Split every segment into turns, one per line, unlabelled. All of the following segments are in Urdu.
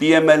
PML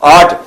8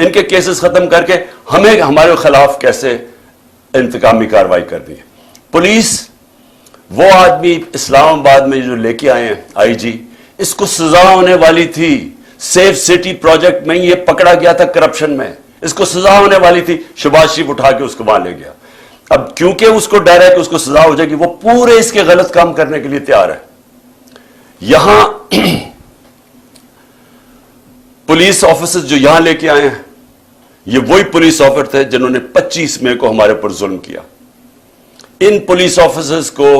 ان کے کیسز ختم کر کے ہمیں ہمارے خلاف کیسے انتقامی کارروائی کرنی ہے. پولیس وہ آدمی اسلام آباد میں جو لے کے آئے ہیں آئی جی, اس کو سزا ہونے والی تھی. سیف سٹی پروجیکٹ میں یہ پکڑا گیا تھا کرپشن میں, اس کو سزا ہونے والی تھی. شہباز شریف اٹھا کے اس کو وہاں لے گیا. اب کیونکہ اس کو ڈر ہے کہ اس کو سزا ہو جائے گی, وہ پورے اس کے غلط کام کرنے کے لیے تیار ہے. یہاں پولیس آفیسرز جو یہاں لے کے آئے ہیں, یہ وہی پولیس آفیسر تھے جنہوں نے 25 مئی کو ہمارے پر ظلم کیا. ان پولیس آفیسرز کو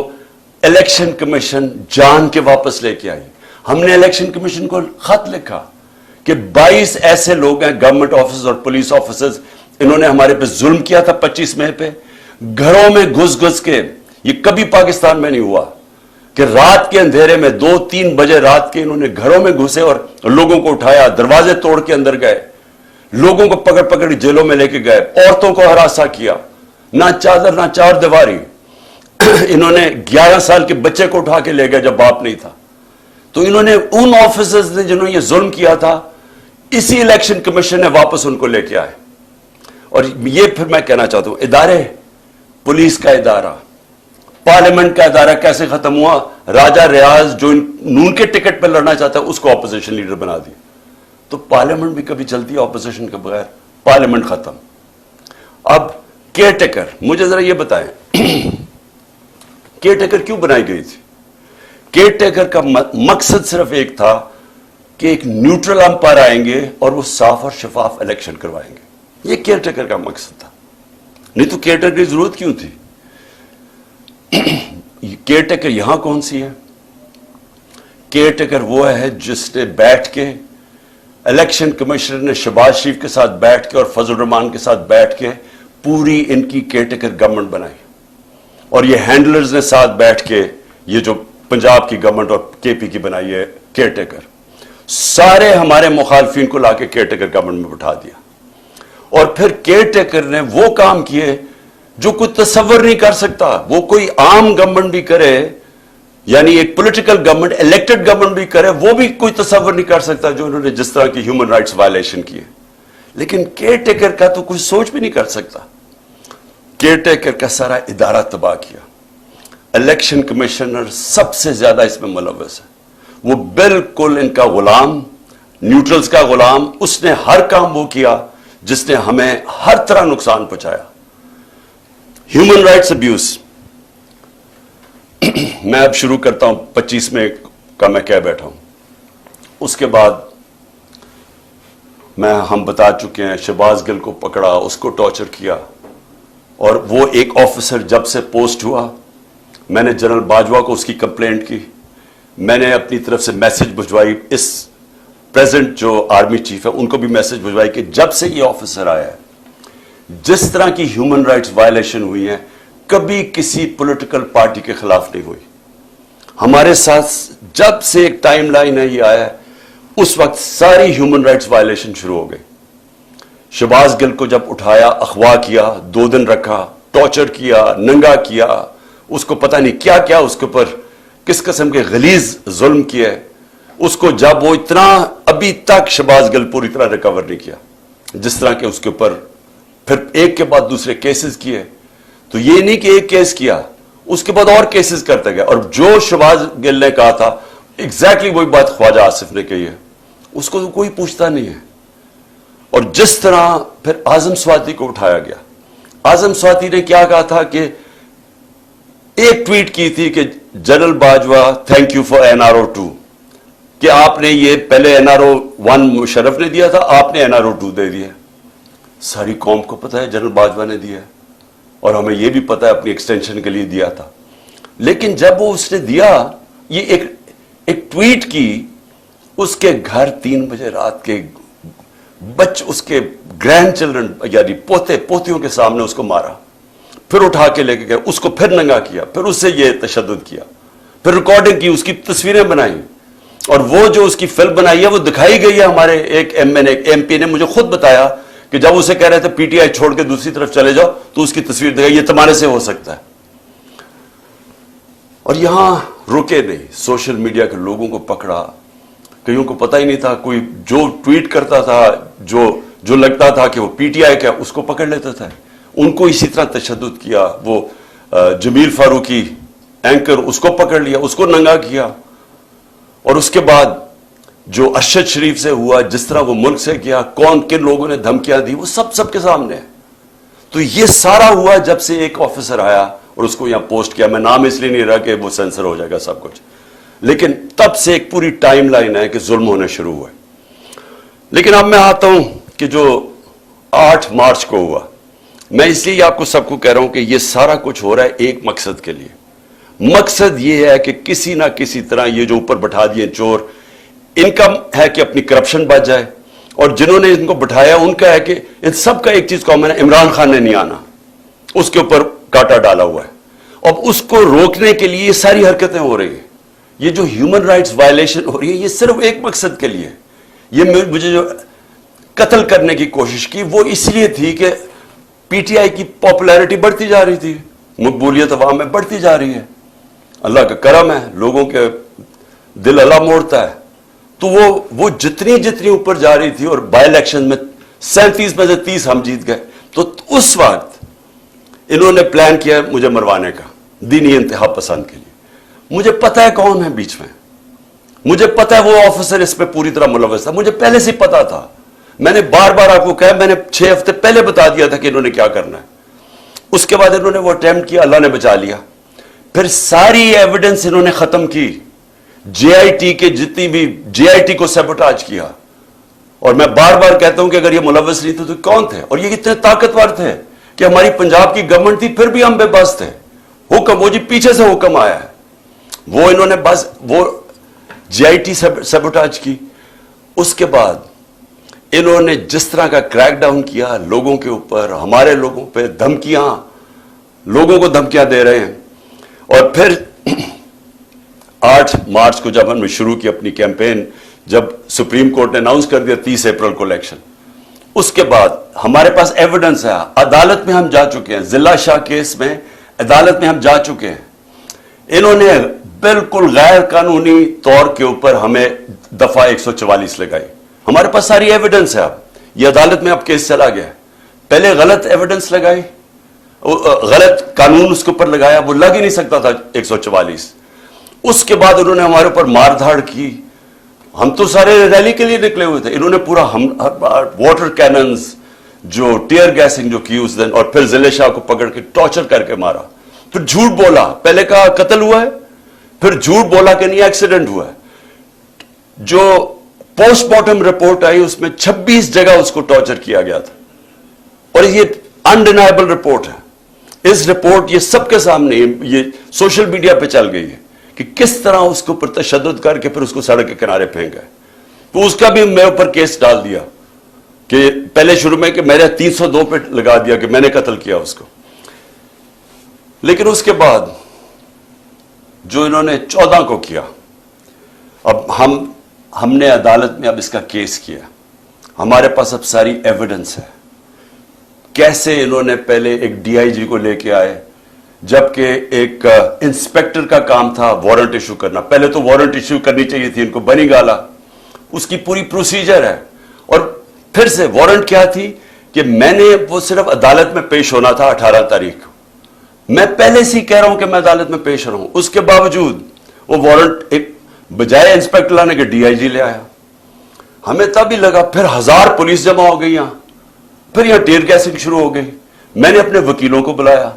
الیکشن کمیشن جان کے واپس لے کے آئی. ہم نے الیکشن کمیشن کو خط لکھا کہ 22 ایسے لوگ ہیں, گورنمنٹ آفیسرز اور پولیس آفیسرز, انہوں نے ہمارے پہ ظلم کیا تھا 25 مئی پہ. گھروں میں گھس کے, یہ کبھی پاکستان میں نہیں ہوا کہ رات کے اندھیرے میں 2-3 بجے رات کے انہوں نے گھروں میں گھسے اور لوگوں کو اٹھایا, دروازے توڑ کے اندر گئے, لوگوں کو پکڑ جیلوں میں لے کے گئے, عورتوں کو ہراساں کیا, نہ چادر نہ چار دیواری. انہوں نے 11 سال کے بچے کو اٹھا کے لے گئے جب باپ نہیں تھا. تو انہوں نے ان آفیسرز نے جنہوں نے یہ ظلم کیا تھا, اسی الیکشن کمیشن نے واپس ان کو لے کے آئے. اور یہ پھر میں کہنا چاہتا ہوں, ادارے, پولیس کا ادارہ, پارلیمنٹ کا ادارہ کیسے ختم ہوا؟ راجہ ریاض جو نون کے ٹکٹ پہ لڑنا چاہتا ہے اس کو اپوزیشن لیڈر بنا دیا. تو پارلیمنٹ بھی کبھی چلتی ہے اپوزیشن کے بغیر؟ پارلیمنٹ ختم. اب کیئر ٹیکر, مجھے ذرا یہ بتائیں کیئر ٹیکر کیوں بنائی گئی تھی؟ کیئر ٹیکر کا مقصد صرف ایک تھا کہ ایک نیوٹرل امپائر آئیں گے اور وہ صاف اور شفاف الیکشن کروائیں گے. یہ کیئر ٹیکر کا مقصد تھا. نہیں تو کیئر ٹیکر کی ضرورت کیوں تھی؟ کیئر ٹیکر یہاں کون سی ہے؟ کیئر ٹیکر وہ ہے جس نے بیٹھ کے, الیکشن کمشنر نے شہباز شریف کے ساتھ بیٹھ کے اور فضل الرحمان کے ساتھ بیٹھ کے پوری ان کی کیئر ٹیکر گورنمنٹ بنائی. اور یہ ہینڈلرز نے ساتھ بیٹھ کے یہ جو پنجاب کی گورنمنٹ اور کے پی کی بنائی ہے کیئر ٹیکر, سارے ہمارے مخالفین کو لا کے کیئر ٹیکر گورنمنٹ میں بٹھا دیا. اور پھر کیئر ٹیکر نے وہ کام کیے جو کوئی تصور نہیں کر سکتا. وہ کوئی عام گورنمنٹ بھی کرے, یعنی ایک پولیٹیکل گورنمنٹ, الیکٹڈ گورنمنٹ بھی کرے, وہ بھی کوئی تصور نہیں کر سکتا جو انہوں نے جس طرح کی ہیومن رائٹس وائلیشن کیے. لیکن کیئر ٹیکر کا تو کوئی سوچ بھی نہیں کر سکتا. کیئر ٹیکر کا سارا ادارہ تباہ کیا. الیکشن کمشنر سب سے زیادہ اس میں ملوث ہے. وہ بالکل ان کا غلام, نیوٹرلز کا غلام. اس نے ہر کام وہ کیا جس نے ہمیں ہر طرح نقصان پہنچایا. ہیومن رائٹس ابیوز, میں اب شروع کرتا ہوں 25 مئی کا میں کہہ بیٹھا ہوں. اس کے بعد ہم بتا چکے ہیں, شہباز گل کو پکڑا, اس کو ٹارچر کیا. اور وہ ایک آفیسر جب سے پوسٹ ہوا, میں نے جنرل باجوہ کو اس کی کمپلینٹ کی, میں نے اپنی طرف سے میسج بھجوائی, اس پریزنٹ جو آرمی چیف ہے ان کو بھی میسج بھجوائی کہ جب سے یہ آفیسر آیا ہے جس طرح کی ہیومن رائٹس وائلیشن ہوئی ہیں کبھی کسی پولیٹیکل پارٹی کے خلاف نہیں ہوئی. ہمارے ساتھ جب سے ایک ٹائم لائن ہے یہ آیا ہے اس وقت ساری ہیومن رائٹس وائلیشن شروع ہو گئی. شہباز گل کو جب اٹھایا, اغوا کیا, 2 دن رکھا, ٹارچر کیا, ننگا کیا, اس کو پتہ نہیں کیا کیا اس کے اوپر کس قسم کے غلیظ ظلم کیے. اس کو جب وہ اتنا, ابھی تک شہباز گل پوری طرح ریکور نہیں کیا, جس طرح کے اس کے اوپر پھر ایک کے بعد دوسرے کیسز کیے. تو یہ نہیں کہ ایک کیس کیا, اس کے بعد اور کیسز کرتے گئے. اور جو شہباز گل نے کہا تھا ایگزیکٹلی وہی بات خواجہ آصف نے کہی ہے, اس کو کوئی پوچھتا نہیں ہے. اور جس طرح پھر اعظم سواتی کو اٹھایا گیا, اعظم سواتی نے کیا کہا تھا کہ ایک ٹویٹ کی تھی کہ general Bajwa thank you for NRO2, کہ آپ نے یہ پہلے NRO1 مشرف نے دیا تھا, آپ نے NRO2 دے دیا. ساری قوم کو پتہ ہے جنرل باجوہ نے دیا ہے, اور ہمیں یہ بھی پتہ ہے اپنی ایکسٹینشن کے لیے دیا تھا. لیکن جب وہ اس نے دیا, یہ ایک ٹویٹ کی, اس کے گھر 3 بجے رات کے اس کے گرینڈ چلڈرن یعنی پوتے پوتیوں کے سامنے اس کو مارا, پھر اٹھا کے لے کے گئے, اس کو پھر ننگا کیا, پھر اس سے یہ تشدد کیا, پھر ریکارڈنگ کی, اس کی تصویریں بنائیں. اور وہ جو اس کی فلم بنائی ہے وہ دکھائی گئی ہے. ہمارے ایک ایم پی نے مجھے خود بتایا کہ جب اسے کہہ رہے تھے پی ٹی آئی چھوڑ کے دوسری طرف چلے جاؤ تو اس کی تصویر دکھائی, یہ تمہارے سے ہو سکتا ہے. اور یہاں رکے نہیں, سوشل میڈیا کے لوگوں کو پکڑا, کئیوں کو پتہ ہی نہیں تھا, کوئی جو ٹویٹ کرتا تھا, جو جو لگتا تھا کہ وہ پی ٹی آئی کا اس کو پکڑ لیتا تھا. ان کو اسی طرح تشدد کیا. وہ جمیل فاروقی اینکر اس کو پکڑ لیا, اس کو ننگا کیا. اور اس کے بعد جو ارشد شریف سے ہوا, جس طرح وہ ملک سے کیا, کون کن لوگوں نے دھمکیاں دی, وہ سب کے سامنے ہے. تو یہ سارا ہوا جب سے ایک آفیسر آیا اور اس کو یہاں پوسٹ کیا. میں نام اس لیے نہیں رہا کہ وہ سینسر ہو جائے گا سب کچھ, لیکن تب سے ایک پوری ٹائم لائن ہے کہ ظلم ہونے شروع ہوئے. لیکن اب میں آتا ہوں کہ جو 8 مارچ کو ہوا, میں اس لیے آپ کو سب کو کہہ رہا ہوں کہ یہ سارا کچھ ہو رہا ہے ایک مقصد کے لیے. مقصد یہ ہے کہ کسی نہ کسی طرح یہ جو اوپر بٹھا دیے چور, ان کا ہے کہ اپنی کرپشن بچ جائے, اور جنہوں نے ان کو بٹھایا ان کا ہے کہ ان سب کا ایک چیز کامن ہے, عمران خان نے نہیں آنا, اس کے اوپر کاٹا ڈالا ہوا ہے. اب اس کو روکنے کے لیے یہ ساری حرکتیں ہو رہی ہیں. یہ جو ہیومن رائٹس وائلیشن ہو رہی ہے, یہ صرف ایک مقصد کے لیے. یہ مجھے جو قتل کرنے کی کوشش کی وہ اس لیے تھی کہ پی ٹی آئی کی پاپولیرٹی بڑھتی جا رہی تھی, مقبولیت عوام میں بڑھتی جا رہی ہے. اللہ کا کرم ہے, لوگوں کے دل اللہ موڑتا ہے. تو وہ جتنی اوپر جا رہی تھی, اور بائی الیکشن میں 37 میں سے 30 ہم جیت گئے. تو اس وقت انہوں نے پلان کیا مجھے مروانے کا, دینی انتہا پسند کے لیے. مجھے پتا ہے کون ہے بیچ میں, مجھے پتا ہے وہ آفیسر اس پہ پوری طرح ملوث تھا, مجھے پہلے سے پتا تھا. میں نے بار بار آپ کو کہا, میں نے 6 ہفتے پہلے بتا دیا تھا کہ انہوں نے کیا کرنا ہے. اس کے بعد انہوں نے وہ اٹیمپٹ کیا, اللہ نے بچا لیا. پھر ساری ایویڈنس انہوں نے ختم کی, جے آئی ٹی کے جتنی بھی جے آئی ٹی کو سیبوٹاج کیا. اور میں بار بار کہتا ہوں کہ اگر یہ ملوث نہیں تھے تو کون تھے, اور یہ اتنے طاقتور تھے کہ ہماری پنجاب کی گورنمنٹ تھی پھر بھی ہم بے بس تھے. حکم وہ جی پیچھے سے حکم آیا ہے, وہ انہوں نے بس وہ جے آئی ٹی سیبوٹاج کی. اس کے بعد انہوں نے جس طرح کا کریک ڈاؤن کیا لوگوں کے اوپر, ہمارے لوگوں پہ دھمکیاں, لوگوں کو دھمکیاں دے رہے ہیں. اور پھر 8 مارچ کو جب ہم نے شروع کی اپنی کیمپین, جب سپریم کورٹ نے اناؤنس کر دیا 30 اپریل کو الیکشن, اس کے بعد ہمارے پاس ایویڈنس ہے, عدالت میں ہم جا چکے ہیں, ضلع شاہ کیس میں عدالت میں ہم جا چکے ہیں. انہوں نے بالکل غیر قانونی طور کے اوپر ہمیں دفعہ 144 لگائی. ہمارے پاس ساری ایویڈنس ہے. اب یہ عدالت میں اب کیس چلا گیا. پہلے غلط ایویڈنس لگائی, غلط قانون اس کے اوپر لگایا, وہ لگ ہی نہیں سکتا تھا 144. اس کے بعد انہوں نے ہمارے اوپر مار دھاڑ کی. ہم تو سارے ریلی کے لیے نکلے ہوئے تھے, انہوں نے پورا واٹر کیننز, جو ٹیئر گیسنگ جو کی اس دن, اور پھر ضلع شاہ کو پکڑ کے ٹارچر کر کے مارا. پھر جھوٹ بولا, پہلے کہا قتل ہوا ہے, پھر جھوٹ بولا کہ نہیں ایکسیڈنٹ ہوا ہے. جو پوسٹ مارٹم رپورٹ آئی اس میں 26 جگہ اس کو ٹارچر کیا گیا تھا, اور یہ انڈینائبل رپورٹ ہے. اس رپورٹ یہ سب کے سامنے, یہ سوشل میڈیا پہ چل گئی ہے کہ کس طرح اس کے اوپر تشدد کر کے پھر اس کو سڑک کے کنارے پھینک گئے. تو اس کا بھی میرے اوپر کیس ڈال دیا کہ پہلے شروع میں کہ میرے 302 پہ لگا دیا کہ میں نے قتل کیا اس کو. لیکن اس کے بعد جو انہوں نے 14 کو کیا, اب ہم نے عدالت میں اب اس کا کیس کیا, ہمارے پاس اب ساری ایویڈنس ہے. کیسے انہوں نے پہلے ایک ڈی آئی جی کو لے کے آئے, جبکہ ایک انسپیکٹر کا کام تھا وارنٹ ایشو کرنا. پہلے تو وارنٹ ایشو کرنی چاہیے تھی ان کو, بنی گالا, اس کی پوری پروسیجر ہے. اور پھر سے وارنٹ کیا تھی کہ میں نے وہ صرف عدالت میں پیش ہونا تھا 18 تاریخ کو. میں پہلے سے ہی کہہ رہا ہوں کہ میں عدالت میں پیش رہا ہوں, اس کے باوجود وہ وارنٹ ایک بجائے انسپیکٹر لانے کے ڈی آئی جی لے آیا. ہمیں تب ہی لگا, پھر 1000 پولیس جمع ہو گئی یہاں, پھر یہاں ٹیئر گیسنگ شروع ہو گئی. میں نے اپنے وکیلوں کو بلایا.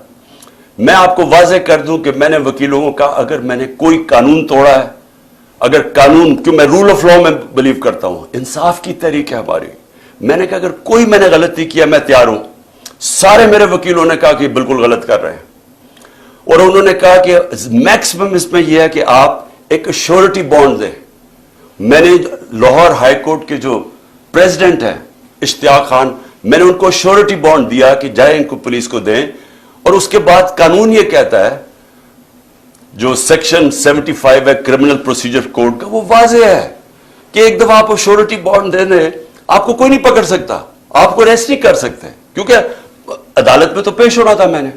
میں آپ کو واضح کر دوں کہ میں نے وکیلوں کو کہا اگر میں نے کوئی قانون توڑا ہے, اگر قانون, کیوں میں رول آف لا میں بلیو کرتا ہوں, انصاف کی تحریک ہے ہماری, میں نے کہا اگر کوئی میں نے غلطی کیا میں تیار ہوں. سارے میرے وکیلوں نے کہا کہ بالکل غلط کر رہے ہیں, اور انہوں نے کہا کہ میکسیمم اس میں یہ ہے کہ آپ ایک شیورٹی بانڈ دیں. میں نے لاہور ہائی کورٹ کے جو پریزیڈنٹ ہیں اشتیاق خان, میں نے ان کو شیورٹی بانڈ دیا کہ جائیں ان کو پولیس کو دیں. اور اس کے بعد قانون یہ کہتا ہے, جو سیکشن 75 ہے کرمنل پروسیجر کوڈ کا, وہ واضح ہے کہ ایک دفعہ آپ کو شیورٹی بانڈ دینے, آپ کو کوئی نہیں پکڑ سکتا, آپ کو ریسٹ نہیں کر سکتے, کیونکہ عدالت میں تو پیش ہونا تھا. میں نے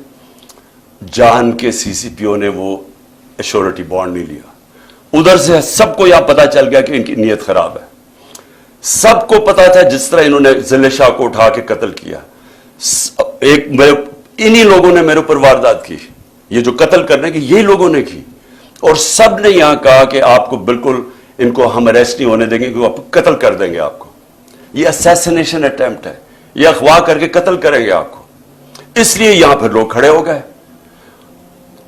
جان کے سی سی پی او نے وہ شیورٹی بانڈ نہیں لیا. ادھر سے سب کو یہاں پتا چل گیا کہ ان کی نیت خراب ہے. سب کو پتا تھا جس طرح انہوں نے ضلع شاہ کو اٹھا کے قتل کیا. انہی لوگوں نے میرے اوپر واردات کی, یہ جو قتل کرنے کی یہی لوگوں نے کی, اور سب نے یہاں کہا کہ آپ کو بالکل ان کو ہم اریسٹ نہیں ہونے دیں گے, آپ قتل کر دیں گے آپ کو. یہ اسیسینیشن اٹیمپٹ ہے, یہ اغوا کر کے قتل کریں گے آپ کو. اس لیے یہاں پھر لوگ کھڑے ہو گئے.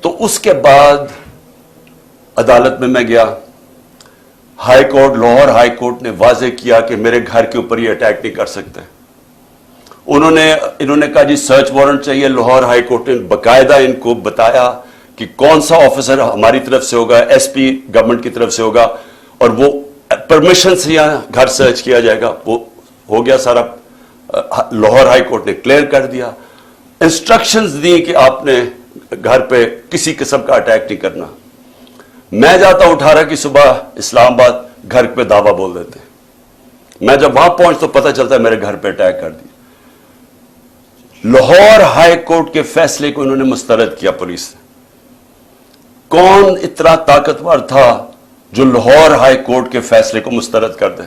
تو اس کے بعد عدالت میں گیا. High court, Lahore high court نے واضح کیا کہ میرے گھر کے اوپر یہ اٹیک نہیں کر سکتے. انہوں نے کہا جی سرچ وارنٹ چاہیے. لاہور ہائی کورٹ نے باقاعدہ ان کو بتایا کہ کون سا آفیسر ہماری طرف سے ہوگا, ایس پی گورنمنٹ کی طرف سے ہوگا, اور وہ پرمیشن سے یہاں گھر سرچ کیا جائے گا. وہ ہو گیا سارا, لاہور ہائی کورٹ نے کلیئر کر دیا. انسٹرکشنز دی کہ آپ نے گھر پہ کسی قسم کا اٹیک نہیں کرنا. میں جاتا ہوں 18 کی صبح اسلام آباد, گھر پہ دعویٰ بول دیتے ہیں. میں جب وہاں پہنچ تو پتہ چلتا ہے میرے گھر پہ اٹیک کر دیا. لاہور ہائی کورٹ کے فیصلے کو انہوں نے مسترد کیا پولیس نے. کون اتنا طاقتور تھا جو لاہور ہائی کورٹ کے فیصلے کو مسترد کر دے؟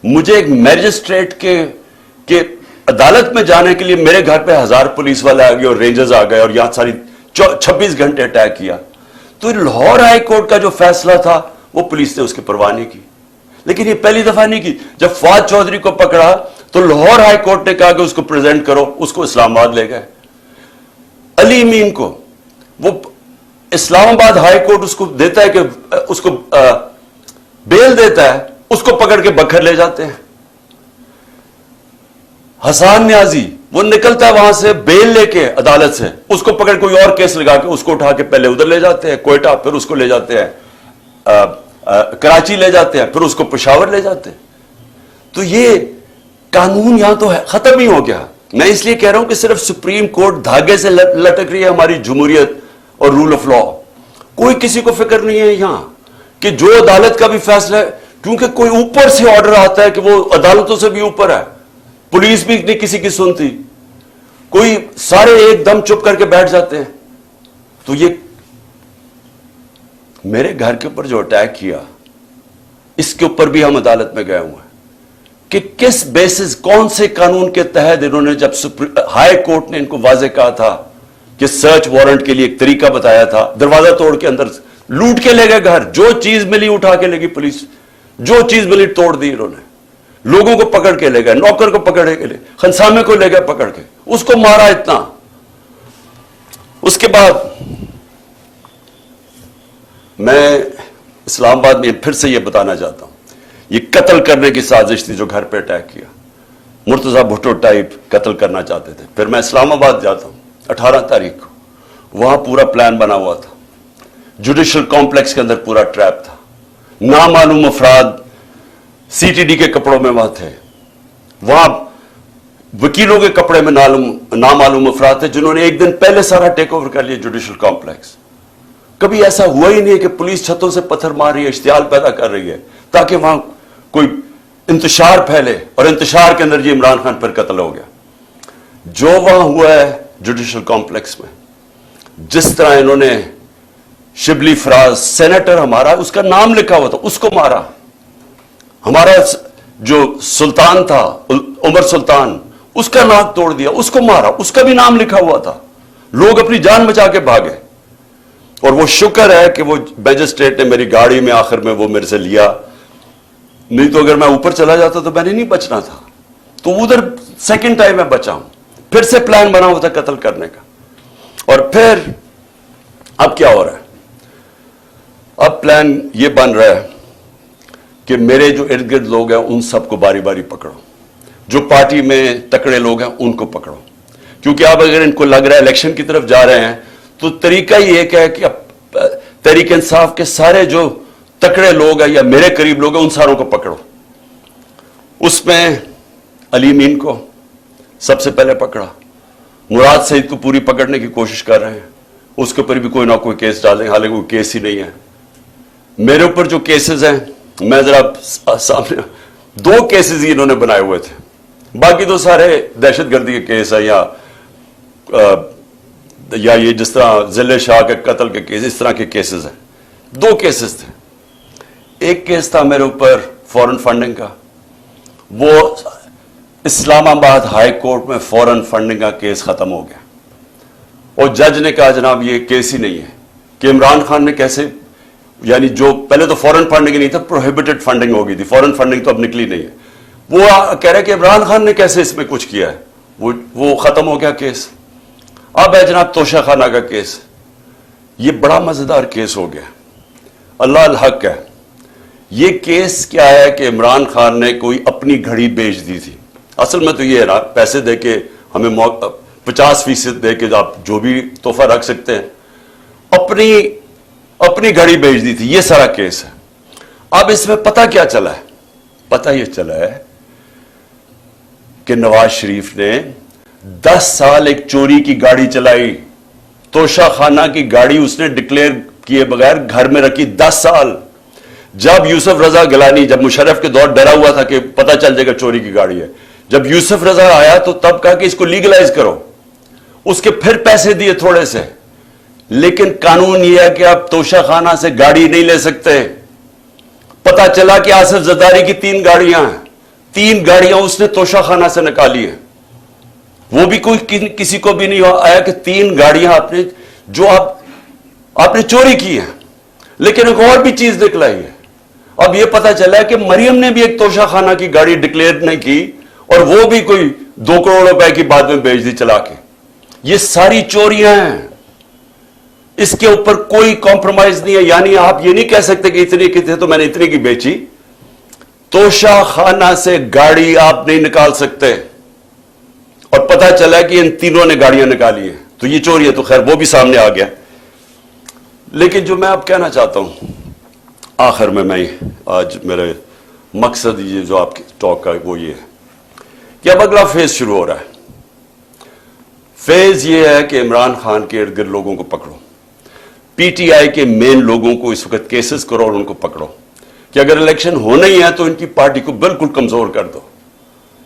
مجھے ایک میجسٹریٹ کے عدالت میں جانے کے لیے میرے گھر پہ 1000 پولیس والے آ گئے اور رینجرز آ گئے اور یہاں ساری 26 گھنٹے اٹیک کیا. تو لاہور ہائی کورٹ کا جو فیصلہ تھا وہ پولیس نے اس کی پرواہ نہیں کی. لیکن یہ پہلی دفعہ نہیں کی. جب فواد چودھری کو پکڑا تو لاہور ہائی کورٹ نے کہا کہ اس کو پریزنٹ کرو, اس کو اسلام آباد لے گئے. علی امین کو وہ اسلام آباد ہائی کورٹ اس کو دیتا ہے کہ اس کو بیل دیتا ہے, اس کو پکڑ کے بکھر لے جاتے ہیں. حسان نیازی وہ نکلتا ہے وہاں سے بیل لے کے عدالت سے, اس کو پکڑ کوئی اور کیس لگا کے اس کو اٹھا کے پہلے ادھر لے جاتے ہیں کوئٹہ, پھر اس کو لے جاتے ہیں کراچی لے جاتے ہیں, پھر اس کو پشاور لے جاتے ہیں. تو یہ قانون یہاں تو ختم ہی ہو گیا. میں اس لیے کہہ رہا ہوں کہ صرف سپریم کورٹ دھاگے سے لٹک رہی ہے ہماری جمہوریت اور رول آف لا. کوئی کسی کو فکر نہیں ہے یہاں کہ جو عدالت کا بھی فیصلہ ہے, کیونکہ کوئی اوپر سے آرڈر آتا ہے کہ وہ عدالتوں سے بھی اوپر ہے, پولیس بھی نہیں کسی کی سنتی, کوئی سارے ایک دم چپ کر کے بیٹھ جاتے ہیں. تو یہ میرے گھر کے اوپر جو اٹیک کیا, اس کے اوپر بھی ہم عدالت میں گئے ہوئے ہیں کہ کس بیسس, کون سے قانون کے تحت انہوں نے, جب ہائی کورٹ نے ان کو واضح کہا تھا کہ سرچ وارنٹ کے لیے ایک طریقہ بتایا تھا, دروازہ توڑ کے اندر لوٹ کے لے گئے گھر, جو چیز ملی اٹھا کے لے گئی پولیس, جو چیز ملی توڑ دی انہوں نے, لوگوں کو پکڑ کے لے گئے, نوکر کو پکڑ کے لے, خنسامے کو لے گئے پکڑ کے, اس کو مارا اتنا. اس کے بعد میں اسلام آباد میں پھر سے یہ بتانا چاہتا ہوں, یہ قتل کرنے کی سازش تھی جو گھر پہ اٹیک کیا. مرتضی بھٹو ٹائپ قتل کرنا چاہتے تھے. پھر میں اسلام آباد جاتا ہوں 18 تاریخ کو, وہاں پورا پلان بنا ہوا تھا, جوڈیشل کمپلیکس کے اندر پورا ٹریپ تھا, نامعلوم افراد سی ٹی ڈی کے کپڑوں میں وہاں تھے, وہاں وکیلوں کے کپڑے میں نامعلوم افراد تھے جنہوں نے ایک دن پہلے سارا ٹیک اوور کر لیا جوڈیشل کمپلیکس. کبھی ایسا ہوا ہی نہیں ہے کہ پولیس چھتوں سے پتھر مار رہی ہے, اشتعال پیدا کر رہی ہے تاکہ وہاں کوئی انتشار پھیلے, اور انتشار کے اندر یہ عمران خان پر قتل ہو گیا. جو وہاں ہوا ہے جوڈیشل کمپلیکس میں, جس طرح انہوں نے شبلی فراز سینیٹر ہمارا, اس کا نام لکھا ہوا تھا, اس کو مارا. ہمارا جو سلطان تھا عمر سلطان, اس کا ناک توڑ دیا, اس کو مارا, اس کا بھی نام لکھا ہوا تھا. لوگ اپنی جان بچا کے بھاگے, اور وہ شکر ہے کہ وہ میجسٹریٹ نے میری گاڑی میں آخر میں وہ میرے سے لیا, نہیں تو اگر میں اوپر چلا جاتا تو میں نے نہیں بچنا تھا. تو ادھر سیکنڈ ٹائم میں بچا ہوں. پھر سے پلان بنا ہوا تھا قتل کرنے کا. اور پھر اب کیا ہو رہا ہے, اب پلان یہ بن رہا ہے کہ میرے جو ارد گرد لوگ ہیں ان سب کو باری باری پکڑو, جو پارٹی میں تکڑے لوگ ہیں ان کو پکڑو, کیونکہ اب اگر ان کو لگ رہا ہے الیکشن کی طرف جا رہے ہیں تو طریقہ یہ ایک ہے کہ اب تحریک انصاف کے سارے جو تکڑے لوگ ہیں یا میرے قریب لوگ ہیں ان ساروں کو پکڑو. اس میں علی امین کو سب سے پہلے پکڑا, مراد سعید کو پوری پکڑنے کی کوشش کر رہے ہیں, اس کے اوپر بھی کوئی نہ کوئی کیس ڈالیں, حالانکہ کوئی کیس ہی نہیں ہے. میرے اوپر جو کیسز ہیں, میں ذرا سامنے 2 کیسز ہی انہوں نے بنائے ہوئے تھے, باقی تو سارے دہشت گردی کے کیس ہیں یا یہ جس طرح ضلع شاہ کے قتل کے کیس, اس طرح کے کیسز ہیں. 2 کیسز تھے. ایک کیس تھا میرے اوپر فورن فنڈنگ کا, وہ اسلام آباد ہائی کورٹ میں فورن فنڈنگ کا کیس ختم ہو گیا اور جج نے کہا جناب یہ کیس ہی نہیں ہے کہ عمران خان نے کیسے, یعنی جو پہلے تو فورن فنڈنگ نہیں تھا, پروہیبٹڈ فنڈنگ ہو گئی تھی, فورن فنڈنگ تو اب نکلی نہیں ہے. وہ کہہ رہے کہ عمران خان نے کیسے اس میں کچھ کیا ہے, وہ ختم ہو گیا کیس. اب ہے جناب توشہ خانہ کا کیس. یہ بڑا مزیدار کیس ہو گیا, اللہ الحق ہے. یہ کیس کیا ہے کہ عمران خان نے کوئی اپنی گھڑی بیچ دی تھی. اصل میں تو یہ ہے نا, پیسے دے کے ہمیں 50% دے کے آپ جو بھی تحفہ رکھ سکتے ہیں, اپنی گھڑی بیچ دی تھی. یہ سارا کیس ہے. اب اس میں پتہ کیا چلا ہے؟ پتہ یہ چلا ہے کہ نواز شریف نے 10 سال ایک چوری کی گاڑی چلائی. توشہ خانہ کی گاڑی اس نے ڈکلیئر کیے بغیر گھر میں رکھی 10 سال. جب یوسف رضا گیلانی, جب مشرف کے دور ڈرا ہوا تھا کہ پتہ چل جائے گا چوری کی گاڑی ہے, جب یوسف رضا آیا تو تب کہا کہ اس کو لیگلائز کرو. اس کے پھر پیسے دیے تھوڑے سے, لیکن قانون یہ ہے کہ آپ توشہ خانہ سے گاڑی نہیں لے سکتے. پتا چلا کہ آصف زرداری کی 3 گاڑیاں ہیں, 3 گاڑیاں اس نے توشہ خانہ سے نکالی ہیں. وہ بھی کوئی کسی کو بھی نہیں آیا کہ 3 گاڑیاں آپ نے چوری کی ہیں. لیکن ایک اور بھی چیز نکلائی ہے. اب یہ پتا چلا ہے کہ مریم نے بھی ایک توشہ خانہ کی گاڑی ڈکلیئر نہیں کی اور وہ بھی کوئی 2 کروڑ روپے کی بعد میں بیچ دی چلا کے. یہ ساری چوریاں ہیں, اس کے اوپر کوئی کمپرومائز نہیں ہے. یعنی آپ یہ نہیں کہہ سکتے کہ اتنی کی تھے تو میں نے اتنی کی بیچی. توشہ خانہ سے گاڑی آپ نہیں نکال سکتے. اور پتا چلا کہ ان تینوں نے گاڑیاں نکالی ہیں, تو یہ چوری ہے. تو خیر وہ بھی سامنے آ گیا. لیکن جو میں اب کہنا چاہتا ہوں آخر میں آج میرے مقصد یہ جو آپ کی ٹاک کا وہ یہ ہے کہ اب اگلا فیز شروع ہو رہا ہے. فیز یہ ہے کہ عمران خان کے ارد گرد لوگوں کو پکڑو, پی ٹی آئی کے مین لوگوں کو اس وقت کیسز کرو اور ان کو پکڑو کہ اگر الیکشن ہونا ہی ہے تو ان کی پارٹی کو بالکل کمزور کر دو.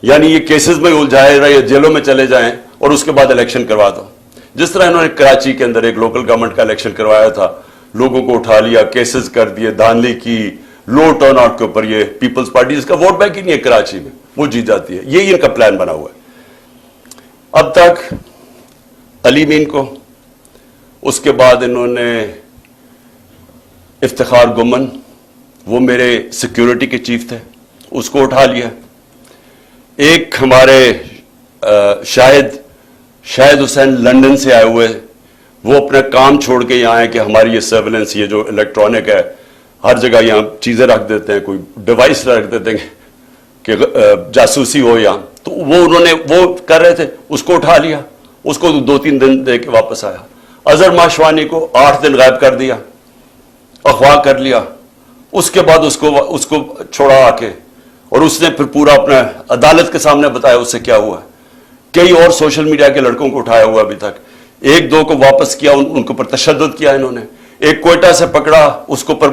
یعنی یہ کیسز میں الجھائے رہے یا جیلوں میں چلے جائیں اور اس کے بعد الیکشن کروا دو. جس طرح انہوں نے کراچی کے اندر ایک لوکل گورنمنٹ کا الیکشن کروایا تھا, لوگوں کو اٹھا لیا, کیسز کر دیے, دھاندلی کی, لو ٹرن آؤٹ کے اوپر. یہ پیپلز پارٹی جس کا ووٹ بینک ہی نہیں ہے کراچی میں, وہ جیت جاتی ہے. یہی ان کا پلان بنا ہوا ہے. اب تک علی مین کو, اس کے بعد انہوں نے افتخار گمن, وہ میرے سیکیورٹی کے چیف تھے, اس کو اٹھا لیا. ایک ہمارے شاہد حسین لندن سے آئے ہوئے, وہ اپنا کام چھوڑ کے یہاں آئے کہ ہماری یہ سرویلنس, یہ جو الیکٹرانک ہے, ہر جگہ یہاں چیزیں رکھ دیتے ہیں, کوئی ڈیوائس رکھ دیتے ہیں کہ جاسوسی ہو یہاں. تو انہوں نے وہ کر رہے تھے, اس کو اٹھا لیا. اس کو 2-3 دن دے کے واپس آیا. اظہر ماشوانی کو 8 دن غائب کر دیا, اغوا کر لیا. اس کے بعد اس کو چھوڑا آ کے, اور اس نے پھر پورا اپنا عدالت کے سامنے بتایا اس سے کیا ہوا. کئی اور سوشل میڈیا کے لڑکوں کو اٹھایا ہوا ابھی تک. 1-2 کو واپس کیا, ان کے اوپر تشدد کیا انہوں نے. ایک کوئٹہ سے پکڑا, اس کے اوپر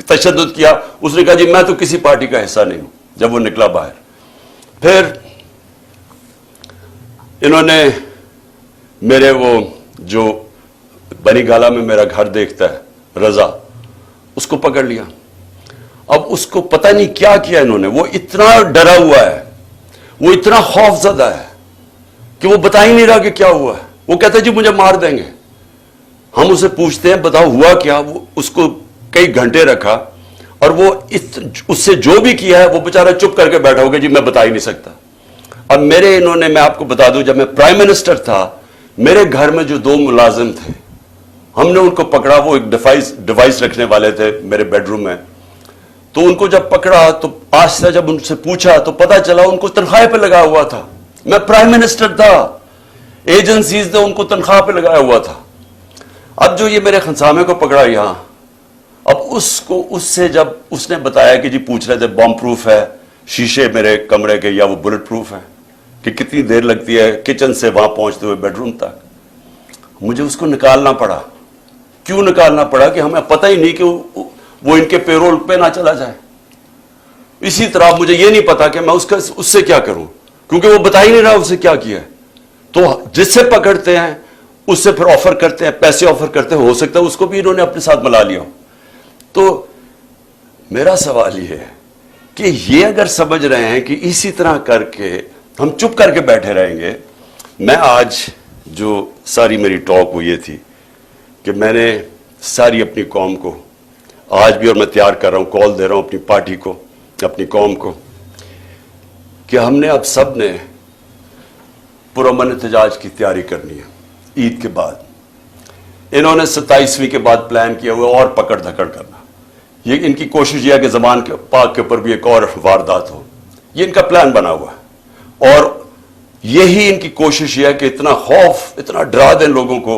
تشدد کیا. اس نے کہا جی میں تو کسی پارٹی کا حصہ نہیں ہوں, جب وہ نکلا باہر. پھر انہوں نے میرے وہ جو بنی گالا میں میرا گھر دیکھتا ہے رضا, اس کو پکڑ لیا. اب اس کو پتہ نہیں کیا کیا انہوں نے. وہ اتنا ڈرا ہوا ہے, وہ اتنا خوف زدہ ہے کہ وہ بتا ہی نہیں رہا کہ کیا ہوا ہے. وہ کہتا ہے جی مجھے مار دیں گے. ہم اسے پوچھتے ہیں بتاؤ ہوا کیا. وہ اس کو کئی گھنٹے رکھا, اور وہ اس سے جو بھی کیا ہے وہ بیچارہ چپ کر کے بیٹھا ہوگا جی میں بتا ہی نہیں سکتا. اب میں آپ کو بتا دوں, جب میں پرائم منسٹر تھا, میرے گھر میں جو 2 ملازم تھے, ہم نے ان کو پکڑا. وہ ایک ڈیوائس رکھنے والے تھے میرے بیڈ روم میں. تو ان کو جب پکڑا تو آہستہ جب ان سے پوچھا تو پتا چلا ان کو تنخواہ پہ لگا ہوا تھا. میں پرائم منسٹر تھا, ایجنسیز نے ان کو تنخواہ پہ لگایا ہوا تھا. اب جو یہ میرے خنسامے کو پکڑا یہاں, اب اس سے جب اس نے بتایا کہ جی پوچھ رہے تھے بم پروف ہے شیشے میرے کمرے کے یا وہ بلٹ پروف ہے, کہ کتنی دیر لگتی ہے کچن سے وہاں پہنچتے ہوئے بیڈ روم تک. مجھے اس کو نکالنا پڑا. کیوں نکالنا پڑا؟ کہ ہمیں پتہ ہی نہیں کہ وہ ان کے پیرول پہ نہ چلا جائے. اسی طرح مجھے یہ نہیں پتا کہ میں اس سے کیا کروں, کیونکہ وہ بتا ہی نہیں رہا اسے کیا کیا ہے. تو جس سے پکڑتے ہیں اس سے پھر آفر کرتے ہیں, پیسے آفر کرتے ہیں, ہو سکتا ہے اس کو بھی انہوں نے اپنے ساتھ ملا لیا ہو. تو میرا سوال یہ ہے کہ یہ اگر سمجھ رہے ہیں کہ اسی طرح کر کے ہم چپ کر کے بیٹھے رہیں گے. میں آج جو ساری میری ٹاک وہ یہ تھی کہ میں نے ساری اپنی قوم کو آج بھی، اور میں تیار کر رہا ہوں، کال دے رہا ہوں اپنی پارٹی کو، اپنی قوم کو، کہ ہم نے اب سب نے پرامن احتجاج کی تیاری کرنی ہے عید کے بعد. انہوں نے 27ویں کے بعد پلان کیا ہوا اور پکڑ دھکڑ کرنا. یہ ان کی کوشش یہ ہے کہ زمان کے پاک کے اوپر بھی ایک اور واردات ہو. یہ ان کا پلان بنا ہوا ہے، اور یہی ان کی کوشش یہ ہے کہ اتنا خوف، اتنا ڈرا دیں لوگوں کو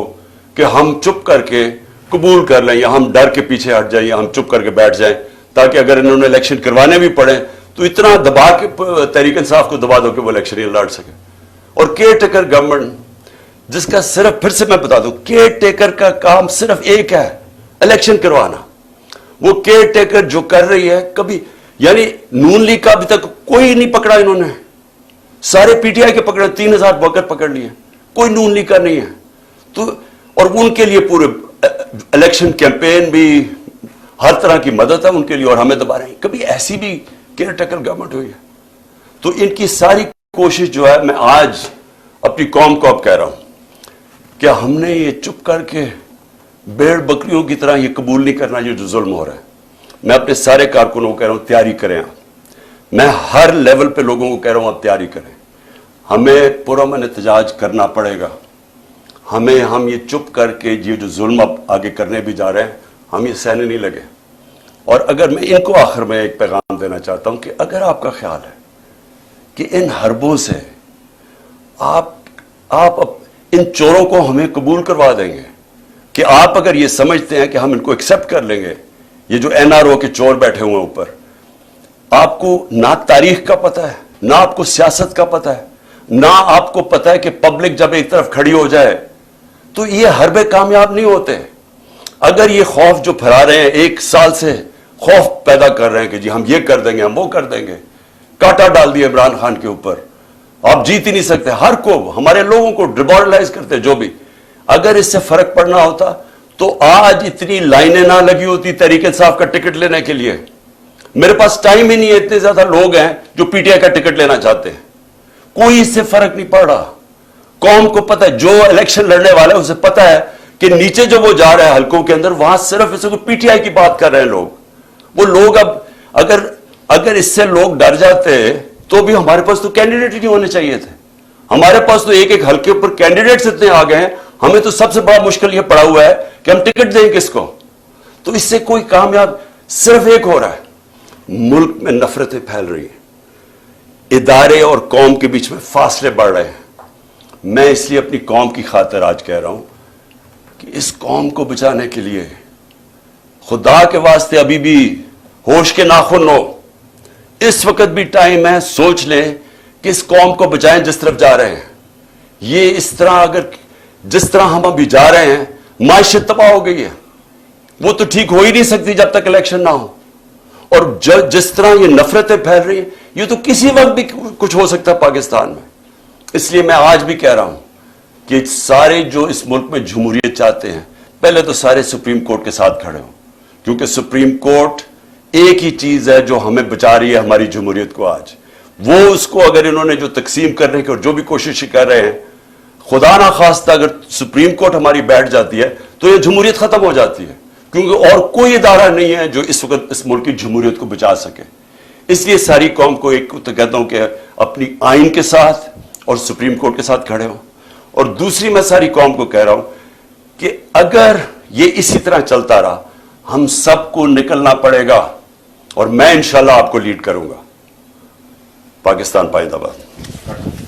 کہ ہم چپ کر کے قبول کر لیں، یا ہم ڈر کے پیچھے ہٹ جائیں، یا ہم چپ کر کے بیٹھ جائیں، تاکہ اگر انہوں نے الیکشن کروانے بھی پڑے تو اتنا دبا کے تحریک انصاف کو دبا دو کہ وہ الیکشن ہی لڑ سکے. اور کیئر ٹیکر گورنمنٹ جس کا صرف، پھر سے میں بتا دوں، کیئر ٹیکر کا کام صرف ایک ہے، الیکشن کروانا. وہ کیئر ٹیکر جو کر رہی ہے، کبھی یعنی نون لیگ کا ابھی تک کوئی نہیں پکڑا انہوں نے، سارے پی ٹی آئی کے پکڑے، 3000 ورکر پکڑ لیے، کوئی نون لیگ کا نہیں ہے. تو اور ان کے لیے پورے الیکشن کیمپین بھی، ہر طرح کی مدد ہے ان کے لیے، اور ہمیں دبا رہے ہیں. کبھی ایسی بھی کیئر ٹیکر گورنمنٹ ہوئی ہے؟ تو ان کی ساری کوشش جو ہے، میں آج اپنی قوم کو اب کہہ رہا ہوں کہ ہم نے یہ چپ کر کے بیڑ بکریوں کی طرح یہ قبول نہیں کرنا یہ جو ظلم ہو رہا ہے. میں اپنے سارے کارکنوں کو کہہ رہا ہوں تیاری کریں. میں ہر لیول پہ لوگوں کو کہہ رہا ہوں اب تیاری کریں. ہمیں پرامن احتجاج کرنا پڑے گا. ہم یہ چپ کر کے یہ جو ظلم اب آگے کرنے بھی جا رہے ہیں، ہم یہ سہنے نہیں لگے. اور اگر میں ان کو آخر میں ایک پیغام دینا چاہتا ہوں کہ اگر آپ کا خیال ہے کہ ان حربوں سے آپ ان چوروں کو ہمیں قبول کروا دیں گے، کہ آپ اگر یہ سمجھتے ہیں کہ ہم ان کو ایکسپٹ کر لیں گے، یہ جو این آر او کے چور بیٹھے ہوئے ہیں اوپر، آپ کو نہ تاریخ کا پتہ ہے، نہ آپ کو سیاست کا پتہ ہے، نہ آپ کو پتہ ہے کہ پبلک جب ایک طرف کھڑی ہو جائے تو یہ حربے کامیاب نہیں ہوتے. اگر یہ خوف جو پھیلا رہے ہیں، 1 سال سے خوف پیدا کر رہے ہیں کہ جی ہم یہ کر دیں گے، ہم وہ کر دیں گے، کاٹا ڈال دیا عمران خان کے اوپر، آپ جیت ہی نہیں سکتے، ہر کو، ہمارے لوگوں کو ڈیمورلائز کرتے جو بھی. اگر اس سے فرق پڑنا ہوتا تو آج اتنی لائنیں نہ لگی ہوتی تحریک انصاف کا ٹکٹ لینے کے لیے. میرے پاس ٹائم ہی نہیں ہے، اتنے زیادہ لوگ ہیں جو پی ٹی آئی کا ٹکٹ لینا چاہتے ہیں. کوئی اس سے فرق نہیں پڑ رہا. قوم کو پتہ ہے، جو الیکشن لڑنے والا ہے اسے پتہ ہے کہ نیچے جو وہ جا رہا ہے حلقوں کے اندر، وہاں صرف اسے پی ٹی آئی کی بات کر رہے ہیں لوگ. وہ لوگ اب اگر اس سے لوگ ڈر جاتے تو بھی ہمارے پاس تو کینڈیڈیٹ ہی نہیں ہونے چاہیے تھے. ہمارے پاس تو ایک حلقے پر کینڈیڈیٹس اتنے آ گئے ہیں، ہمیں تو سب سے بڑا مشکل یہ پڑا ہوا ہے کہ ہم ٹکٹ دیں کس کو. تو اس سے کوئی کامیاب صرف ایک ہو رہا ہے، ملک میں نفرتیں پھیل رہی ہیں، ادارے اور قوم کے بیچ میں فاصلے بڑھ رہے ہیں. میں اس لیے اپنی قوم کی خاطر آج کہہ رہا ہوں کہ اس قوم کو بچانے کے لیے خدا کے واسطے ابھی بھی ہوش کے ناخن ہو. اس وقت بھی ٹائم ہے، سوچ لیں کہ اس قوم کو بچائیں جس طرف جا رہے ہیں. یہ اس طرح اگر جس طرح ہم ابھی جا رہے ہیں، معیشت تباہ ہو گئی ہے، وہ تو ٹھیک ہو ہی نہیں سکتی جب تک الیکشن نہ ہو. اور جس طرح یہ نفرتیں پھیل رہی ہیں، یہ تو کسی وقت بھی کچھ ہو سکتا ہے پاکستان میں. اس لیے میں آج بھی کہہ رہا ہوں کہ سارے جو اس ملک میں جمہوریت چاہتے ہیں، پہلے تو سارے سپریم کورٹ کے ساتھ کھڑے ہوں، کیونکہ سپریم کورٹ ایک ہی چیز ہے جو ہمیں بچا رہی ہے ہماری جمہوریت کو. آج وہ اس کو اگر انہوں نے جو تقسیم کرنے کی اور جو بھی کوشش کر رہے ہیں، خدا نہ خواستہ اگر سپریم کورٹ ہماری بیٹھ جاتی ہے تو یہ جمہوریت ختم ہو جاتی ہے، کیونکہ اور کوئی ادارہ نہیں ہے جو اس وقت اس ملک کی جمہوریت کو بچا سکے. اس لیے ساری قوم کو ایک تو کہتا ہوں کہ اپنی آئین کے ساتھ اور سپریم کورٹ کے ساتھ کھڑے ہوں. اور دوسری میں ساری قوم کو کہہ رہا ہوں کہ اگر یہ اسی طرح چلتا رہا، ہم سب کو نکلنا پڑے گا، اور میں انشاءاللہ آپ کو لیڈ کروں گا. پاکستان پائندہ باد.